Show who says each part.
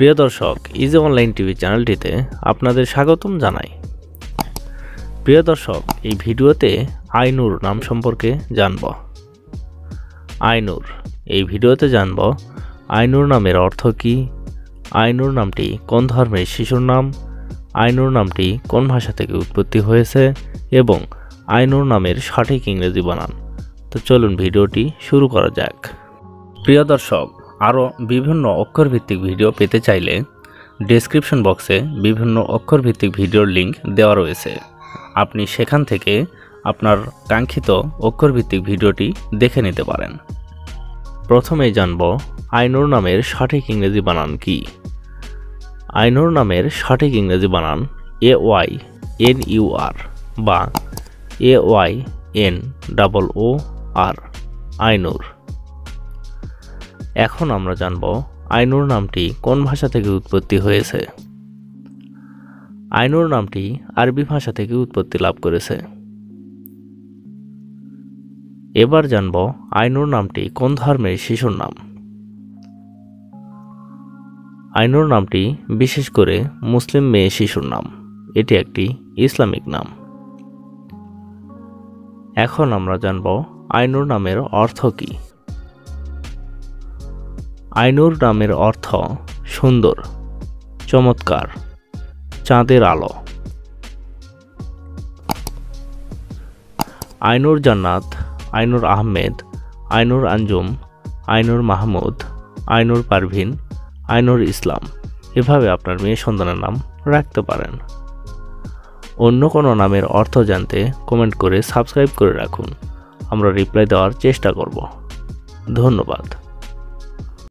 Speaker 1: প্রিয় দর্শক, easy online TV চ্যানেলটিতে আপনাদের স্বাগতম জানাই। প্রিয় দর্শক, এই ভিডিওতে আইনুর নাম সম্পর্কে জানব। আইনুর, এই ভিডিওতে জানব আইনুর নামের অর্থ কী, আইনুর নামটি কোন ধর্মের শিশুর নাম, আইনুর নামটি কোন ভাষা থেকে উৎপত্তি হয়েছে এবং আইনুর নামের সঠিক ইংরেজি বানান। তো চলুন ভিডিওটি শুরু করা যাক। প্রিয় দর্শক, আরও বিভিন্ন অক্ষরভিত্তিক ভিডিও পেতে চাইলে ডেসক্রিপশন বক্সে বিভিন্ন অক্ষরভিত্তিক ভিডিওর লিঙ্ক দেওয়া রয়েছে। আপনি সেখান থেকে আপনার কাঙ্ক্ষিত অক্ষরভিত্তিক ভিডিওটি দেখে নিতে পারেন। প্রথমেই জানব আইনুর নামের সঠিক ইংরেজি বানান কি। আইনুর নামের সঠিক ইংরেজি বানান AYNUR বা AYNOOR, আইনুর। এখন আমরা জানব আইনুর নামটি কোন ভাষা থেকে উৎপত্তি হয়েছে। আইনুর নামটি আরবি ভাষা থেকে উৎপত্তি লাভ করেছে। এবার জানব আইনুর নামটি কোন ধর্মের শিশুর নাম। আইনুর নামটি বিশেষ করে মুসলিম মেয়ে শিশুর নাম। এটি একটি ইসলামিক নাম। এখন আমরা জানব আইনুর নামের অর্থ কী। আইনুর নামের অর্থ সুন্দর, চমৎকার, চাঁদের আলো। আইনুর জান্নাত, আইনুর আহমেদ, আইনুর আঞ্জুম, আইনুর মাহমুদ, আইনুর পারভিন, আইনুর ইসলাম, এভাবে আপনার মেয়ে সন্তানের নাম রাখতে পারেন। অন্য কোনো নামের অর্থ জানতে কমেন্ট করে সাবস্ক্রাইব করে রাখুন। আমরা রিপ্লাই দেওয়ার চেষ্টা করব। ধন্যবাদ।